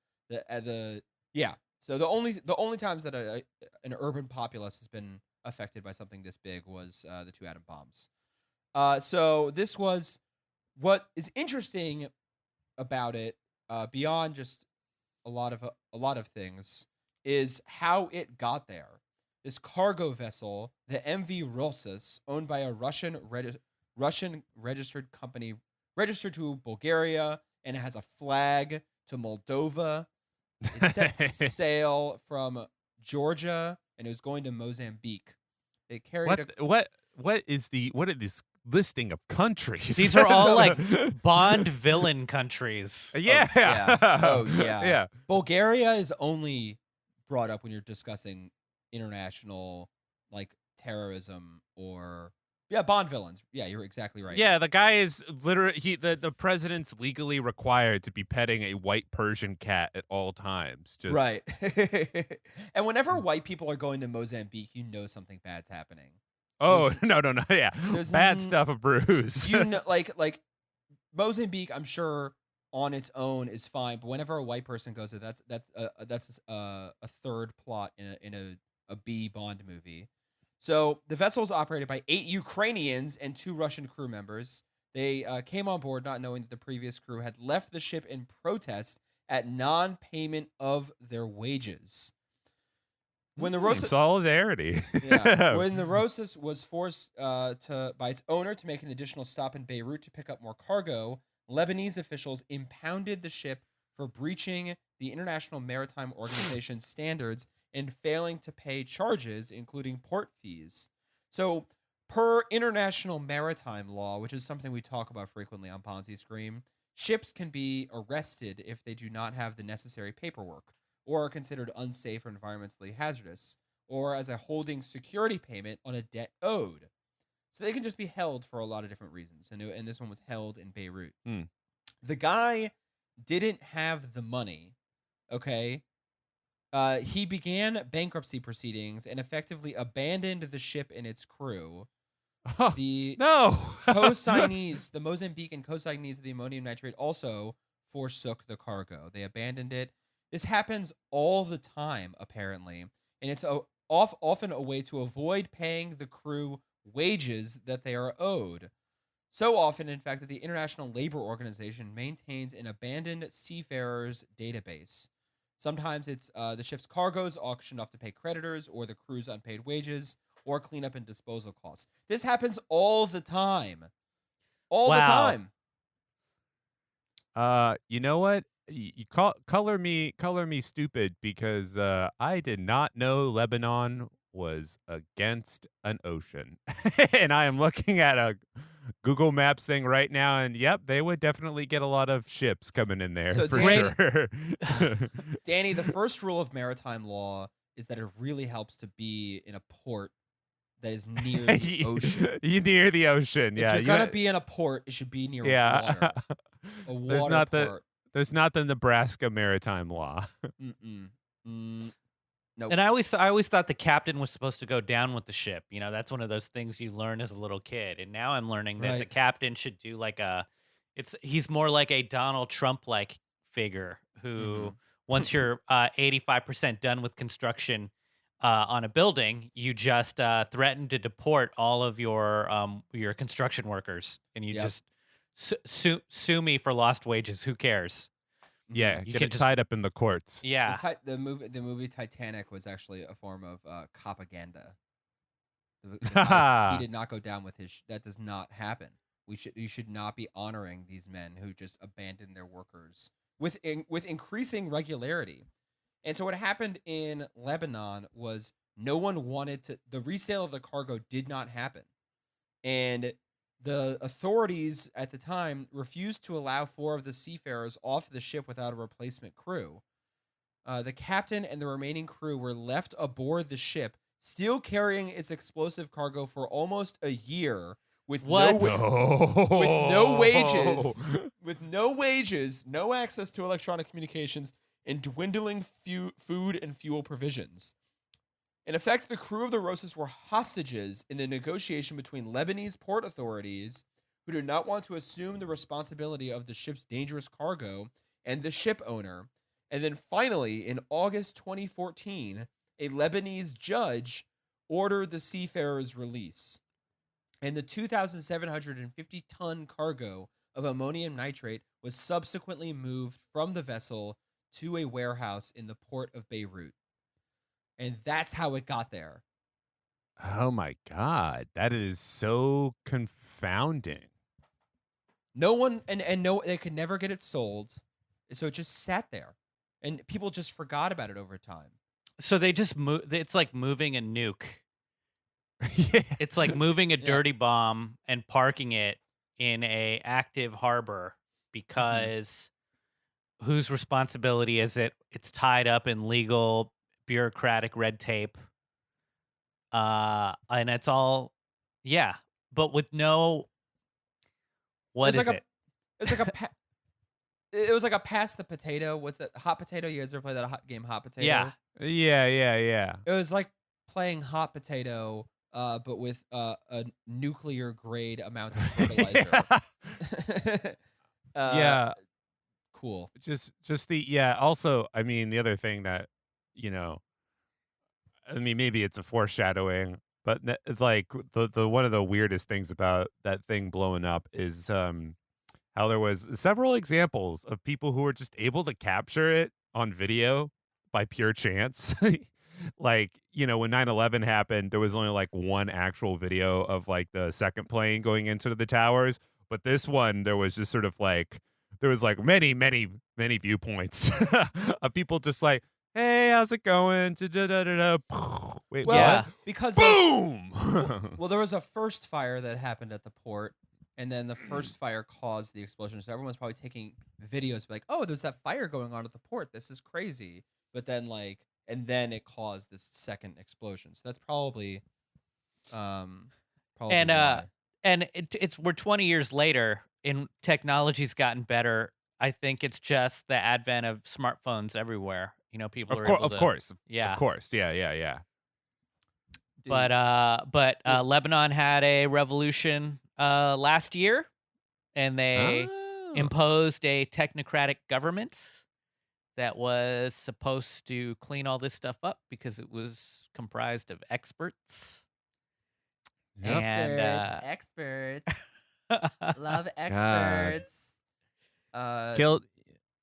yeah. So the only times that an urban populace has been affected by something this big was the two atom bombs. So this was what is interesting about it, beyond just a lot of things, is how it got there. This cargo vessel, the MV Rosas, owned by a Russian registered company, registered to Bulgaria, and it has a flag to Moldova. It set sail from Georgia, and it was going to Mozambique. It carried What is this listing of countries? These are all like Bond villain countries. Yeah. Oh, yeah. Yeah. Bulgaria is only brought up when you're discussing international like terrorism or Bond villains. Yeah, you're exactly right. Yeah, the guy is literally the president's legally required to be petting a white Persian cat at all times. Just Right. And whenever white people are going to Mozambique, you know something bad's happening. Oh, no. Yeah. there's Bad stuff of Bruce. You know, like Mozambique, I'm sure on its own is fine, but whenever a white person goes there, that's a third plot in a B Bond movie. So the vessel was operated by 8 Ukrainians and 2 Russian crew members. They came on board not knowing that the previous crew had left the ship in protest at non-payment of their wages. When the Rosas solidarity. when the Rosas was forced by its owner to make an additional stop in Beirut to pick up more cargo, Lebanese officials impounded the ship for breaching the International Maritime Organization standards and failing to pay charges, including port fees. So, per international maritime law, which is something we talk about frequently on Ponzi Scream, ships can be arrested if they do not have the necessary paperwork, or are considered unsafe or environmentally hazardous, or as a holding security payment on a debt owed. So they can just be held for a lot of different reasons, and this one was held in Beirut. The guy didn't have the money, okay? He began bankruptcy proceedings and effectively abandoned the ship and its crew. The co-signees, the Mozambican co-signees of the ammonium nitrate, also forsook the cargo. They abandoned it. This happens all the time, apparently, and it's often a way to avoid paying the crew wages that they are owed. So often, in fact, that the International Labor Organization maintains an abandoned seafarers database. Sometimes it's the ship's cargoes auctioned off to pay creditors or the crew's unpaid wages or cleanup and disposal costs. This happens all the time. All the time. You know what? You color me stupid because I did not know Lebanon was against an ocean. And I am looking at a Google Maps thing right now, and yep, they would definitely get a lot of ships coming in there So for Danny- sure. Danny, the first rule of maritime law is that it really helps to be in a port that is near the ocean. You near the ocean, yeah. If you're gonna be in a port, it should be near water. A There's water not port. there's not the Nebraska maritime law. Nope. And I always thought the captain was supposed to go down with the ship. You know, that's one of those things you learn as a little kid. And now I'm learning that the Right. captain should do like he's more like a Donald Trump like figure who once you're 85% done with construction on a building, you just threaten to deport all of your construction workers, and you just sue me for lost wages. Who cares? Yeah, You get can it just- tied up in the courts. Yeah. The movie Titanic was actually a form of propaganda. He did not go down with his. That does not happen. You should not be honoring these men who just abandon their workers with increasing regularity. And so what happened in Lebanon was no one wanted to. The resale of the cargo did not happen, and the authorities at the time refused to allow 4 of the seafarers off the ship without a replacement crew. The captain and the remaining crew were left aboard the ship, still carrying its explosive cargo for almost a year with What? with no wages, no access to electronic communications, and dwindling food and fuel provisions. In effect, the crew of the Rosas were hostages in the negotiation between Lebanese port authorities, who did not want to assume the responsibility of the ship's dangerous cargo, and the ship owner. And then finally, in August 2014, a Lebanese judge ordered the seafarers' release. And the 2,750-ton cargo of ammonium nitrate was subsequently moved from the vessel to a warehouse in the port of Beirut. And that's how it got there. Oh my God, that is so confounding. No one they could never get it sold, so it just sat there, and people just forgot about it over time. So they just move. It's like moving a nuke. Yeah. It's like moving a dirty bomb and parking it in a active harbor because whose responsibility is it? It's tied up in legal bureaucratic red tape. And it's all, but with no, what is it? It's like it was like a pass the potato. What's that? Hot potato? You guys ever play that game Hot Potato? Yeah. Yeah. It was like playing Hot Potato, but with a nuclear grade amount of fertilizer. Yeah. Cool. Just also, I mean, the other thing that, I mean, maybe it's a foreshadowing, but it's like the one of the weirdest things about that thing blowing up is how there was several examples of people who were just able to capture it on video by pure chance. Like, when 9/11 happened, there was only like one actual video of like the second plane going into the towers. But this one, there was just sort of like, there was like many, many, many viewpoints of people just like, hey, how's it going? Wait, Well, what? because Boom! well, there was a first fire that happened at the port, and then the first fire caused the explosion. So everyone's probably taking videos like, oh, there's that fire going on at the port. This is crazy. But then and then it caused this second explosion. So that's probably And why. and we're 20 years later and technology's gotten better. I think it's just the advent of smartphones everywhere. People are able to, of course. yeah. Of course. Yeah. But Lebanon had a revolution last year, and they imposed a technocratic government that was supposed to clean all this stuff up because it was comprised of experts. Yep. And Experts. Love experts. Killed.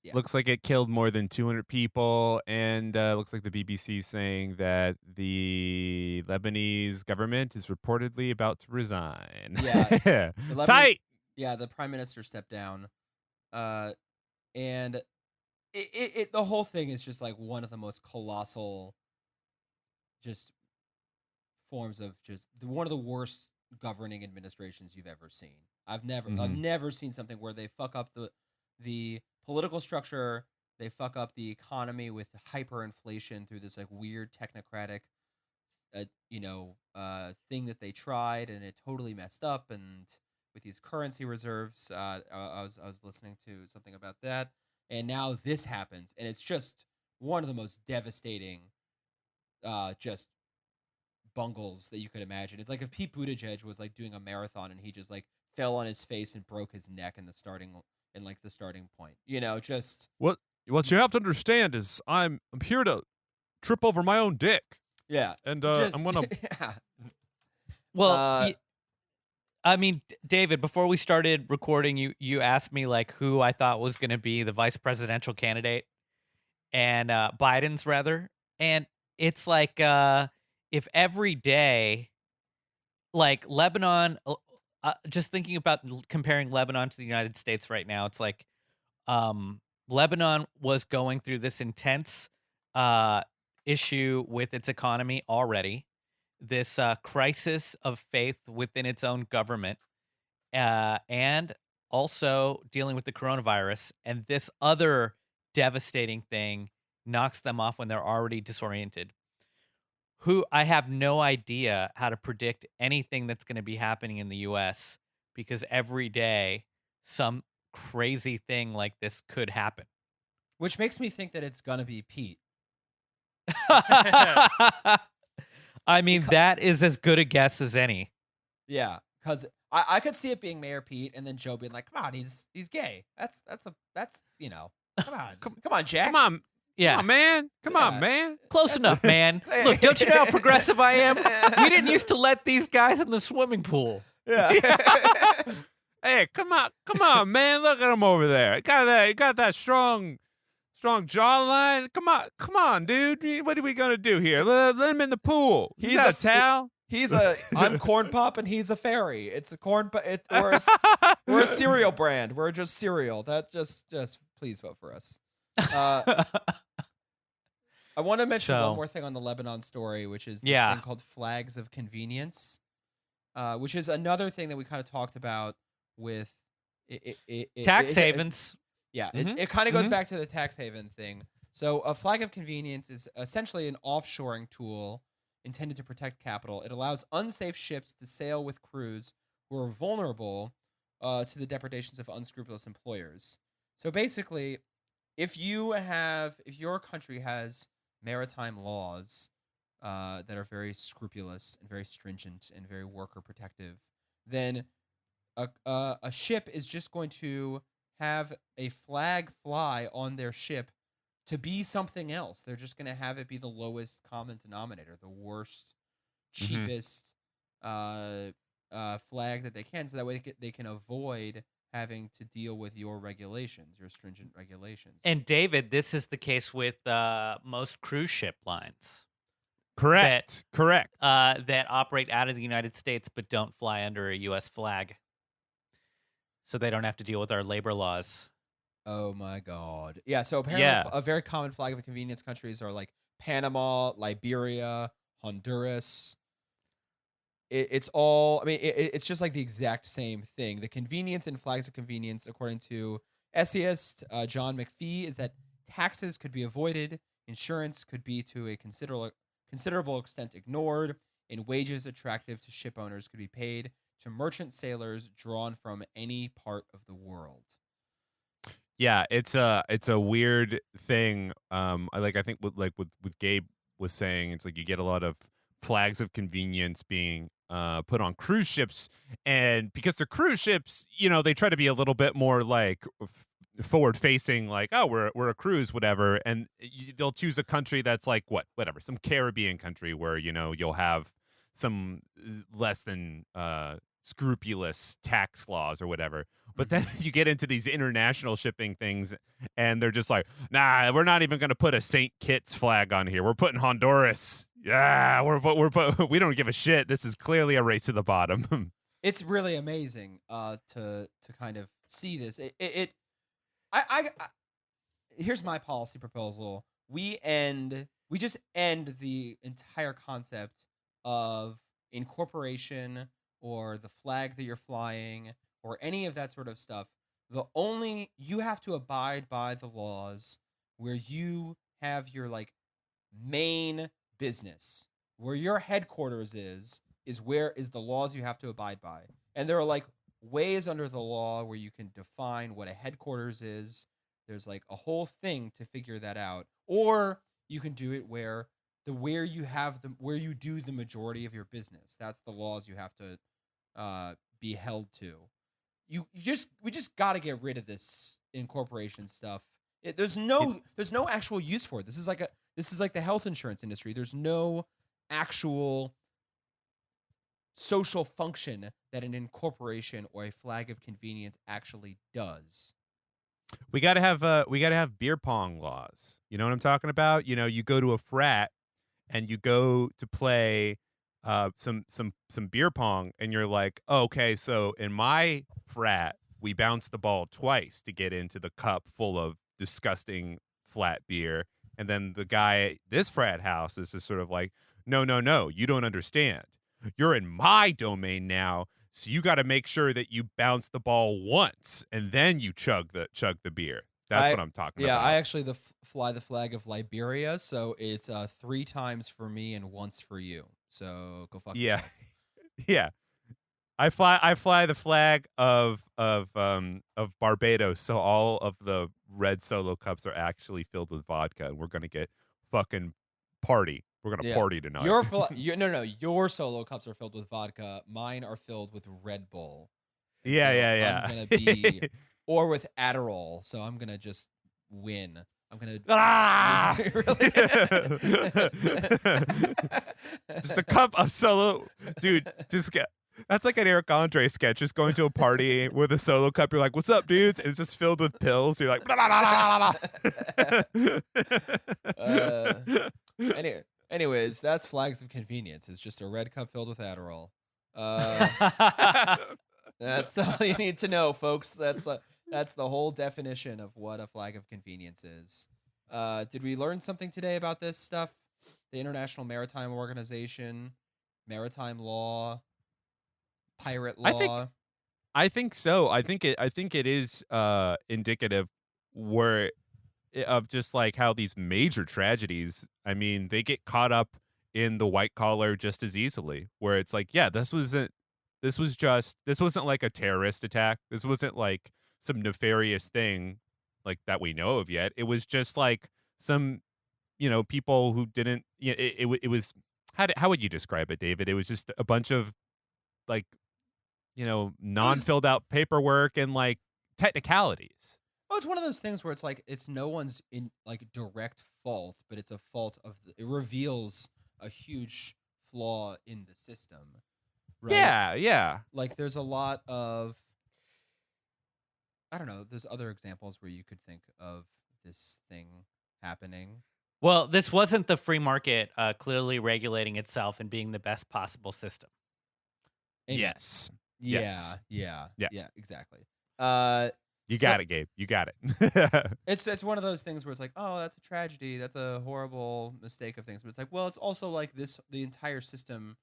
Yeah. Looks like it killed more than 200 people, and looks like the BBC saying that the Lebanese government is reportedly about to resign. Yeah. Tight. Yeah, the prime minister stepped down, and the whole thing is just like one of the most colossal, just forms of just one of the worst governing administrations you've ever seen. I've never seen something where they fuck up the political structure, they fuck up the economy with hyperinflation through this like weird technocratic thing that they tried and it totally messed up. And with these currency reserves, I was listening to something about that, and now this happens, and it's just one of the most devastating, just bungles that you could imagine. It's like if Pete Buttigieg was like doing a marathon and he just like fell on his face and broke his neck in the starting point. Just What you have to understand is I'm here to trip over my own dick. yeah, And just, I'm gonna. yeah. Well, I mean, David, before we started recording, you asked me like who I thought was going to be the vice presidential candidate, and Biden's rather, and it's like if every day, like Lebanon, just thinking about comparing Lebanon to the United States right now, it's like Lebanon was going through this intense issue with its economy already, this crisis of faith within its own government, and also dealing with the coronavirus. And this other devastating thing knocks them off when they're already disoriented. Who I have no idea how to predict anything that's going to be happening in the US because every day some crazy thing like this could happen. Which makes me think that it's gonna be Pete. I mean, that is as good a guess as any. Yeah, because I could see it being Mayor Pete, and then Joe being like, "Come on, he's gay. That's come on, come on, Jack. Come on, Yeah. come on, man. Come Yeah. on, man. Close enough, man. Look, don't you know how progressive I am? We didn't used to let these guys in the swimming pool. Yeah. Hey, come on, man. Look at him over there. He got that strong jawline. Come on, dude. What are we gonna do here? Let him in the pool. He's He's got a a towel. I'm Corn Pop and he's a fairy. It's a corn. We're a cereal brand. We're just cereal. That just please vote for us. I want to mention one more thing on the Lebanon story, which is this thing called flags of convenience, which is another thing that we kind of talked about with tax havens. It kind of goes back to the tax haven thing. So a flag of convenience is essentially an offshoring tool intended to protect capital. It allows unsafe ships to sail with crews who are vulnerable to the depredations of unscrupulous employers. So basically, if your country has maritime laws that are very scrupulous and very stringent and very worker protective, then a ship is just going to have a flag fly on their ship to be something else. They're just going to have it be the lowest common denominator, the worst, cheapest flag that they can, so that way they can avoid having to deal with your regulations, your stringent regulations. And David, this is the case with most cruise ship lines. Correct. That operate out of the United States but don't fly under a U.S. flag. So they don't have to deal with our labor laws. Oh my God. Yeah, so apparently a very common flag of convenience countries are like Panama, Liberia, Honduras. It's all, I mean, it's just like the exact same thing. The convenience in flags of convenience, according to essayist John McPhee, is that taxes could be avoided, insurance could be to a considerable extent ignored, and wages attractive to ship owners could be paid to merchant sailors drawn from any part of the world. Yeah, it's a weird thing. I think with Gabe was saying, it's like you get a lot of flags of convenience being put on cruise ships, and because they're cruise ships, they try to be a little bit more like forward facing, like, oh, we're a cruise, whatever, and they'll choose a country that's like whatever, some Caribbean country where you'll have some less than scrupulous tax laws or whatever. But then you get into these international shipping things, and they're just like, nah, we're not even going to put a St. Kitts flag on here. We're putting Honduras. Yeah, we don't give a shit. This is clearly a race to the bottom. It's really amazing to kind of see this. Here's my policy proposal. We just end the entire concept of incorporation or the flag that you're flying or any of that sort of stuff. You have to abide by the laws where you have your like main business, where your headquarters is where is the laws you have to abide by. And there are like ways under the law where you can define what a headquarters is. There's like a whole thing to figure that out. Or you can do it where you do the majority of your business. That's the laws you have to be held to. We just got to get rid of this incorporation stuff. There's no actual use for it. This is like the health insurance industry. There's no actual social function that an incorporation or a flag of convenience actually does. We gotta have beer pong laws. You know what I'm talking about? You know, you go to a frat and you go to play some beer pong, and you're like, oh, okay, so in my frat we bounce the ball twice to get into the cup full of disgusting flat beer, and then the guy at this frat house is just sort of like, no, you don't understand. You're in my domain now, so you got to make sure that you bounce the ball once and then you chug the beer. That's what I'm talking about. Yeah, I actually fly the flag of Liberia, so it's 3 times for me and once for you. So go fuck yourself. Yeah. I fly the flag of Barbados, so all of the red Solo cups are actually filled with vodka, and we're gonna get fucking party. We're gonna party tonight. Your Solo cups are filled with vodka. Mine are filled with Red Bull. And yeah. I'm gonna be or with Adderall, so I'm gonna just win. I'm gonna just a cup of Solo, dude. That's like an Eric Andre sketch. Just going to a party with a Solo cup. You're like, "What's up, dudes?" And it's just filled with pills. You're like, blah, blah, blah, blah. Anyways, that's flags of convenience. It's just a red cup filled with Adderall. That's all you need to know, folks. That's the whole definition of what a flag of convenience is. Did we learn something today about this stuff? The International Maritime Organization, maritime law, pirate law. I think so. I think it is indicative of just like how these major tragedies, I mean, they get caught up in the white collar just as easily, where it's like, yeah, this wasn't like a terrorist attack. This wasn't like some nefarious thing like that we know of yet. It was just like some, people who didn't, it was, how would you describe it, David? It was just a bunch of like, non-filled out paperwork and like technicalities. Well, it's one of those things where it's like it's no one's in like direct fault, but it's a fault of it reveals a huge flaw in the system. Right? Yeah. Like there's a lot of, I don't know, there's other examples where you could think of this thing happening. Well, this wasn't the free market clearly regulating itself and being the best possible system. Yes. Yeah, exactly. You got it, Gabe. You got it. It's one of those things where it's like, oh, that's a tragedy. That's a horrible mistake of things. But it's like, well, it's also like the entire system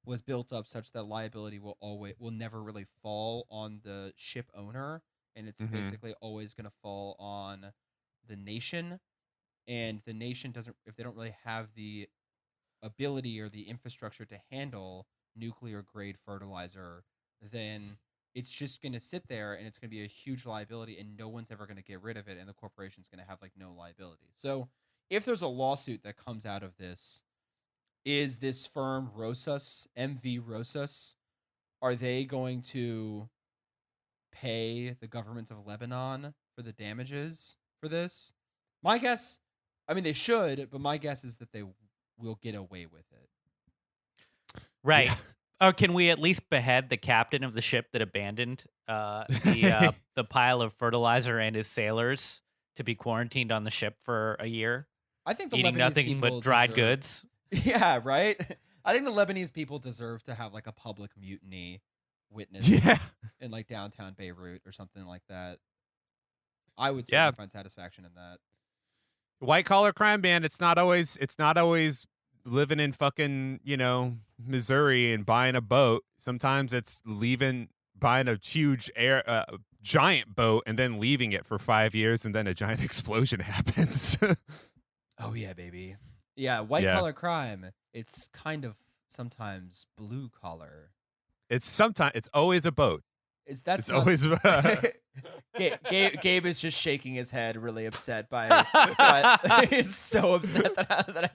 was built up such that liability will never really fall on the ship owner, and it's basically always going to fall on the nation. And the nation if they don't really have the ability or the infrastructure to handle nuclear grade fertilizer, then it's just going to sit there and it's going to be a huge liability, and no one's ever going to get rid of it, and the corporation's going to have like no liability. So if there's a lawsuit that comes out of this, is this firm MV Rosas, are they going to pay the government of Lebanon for the damages for this? My guess, I mean, they should, but my guess is that they will get away with it. Right. Yeah. Or can we at least behead the captain of the ship that abandoned the pile of fertilizer and his sailors to be quarantined on the ship for a year? I think the eating Lebanese nothing but dried goods. Yeah, right. I think the Lebanese people deserve to have like a public mutiny witness in like downtown Beirut or something like that. I would certainly find satisfaction in that. White collar crime, man. It's not always living in fucking, Missouri and buying a boat. Sometimes it's buying a huge giant boat and then leaving it for 5 years, and then a giant explosion happens. Oh yeah, baby. Yeah, white collar crime. it's kind of sometimes blue collar. It's always a boat. That's It's always Gabe is just shaking his head, really upset by he's so upset that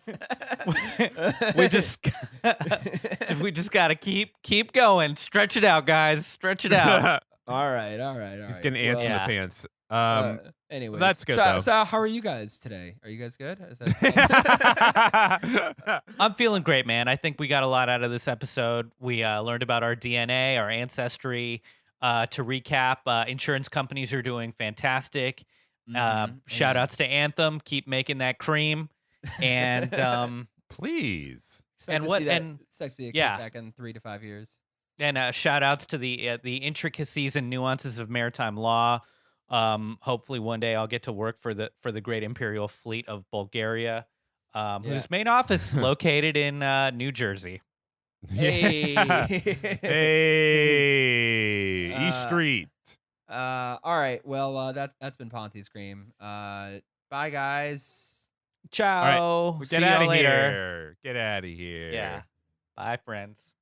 I we just gotta keep going. Stretch it out, guys. Stretch it out. All right. He's getting ants in the Yeah. pants. Anyway, that's good, though. So how are you guys today? Are you guys good? I'm feeling great, man. I think we got a lot out of this episode. We learned about our DNA, our ancestry. To recap, insurance companies are doing fantastic. Shout outs to Anthem. Keep making that cream. And please. Expect and to see that back in 3 to 5 years. And shout outs to the intricacies and nuances of maritime law. Hopefully one day I'll get to work for the Great Imperial Fleet of Bulgaria, whose main office is located in New Jersey. Hey. Hey. East Street. All right. Well, that's been Ponzi Scream. Bye, guys. Ciao. All right. Get out of here. Get out of here. Yeah. Bye, friends.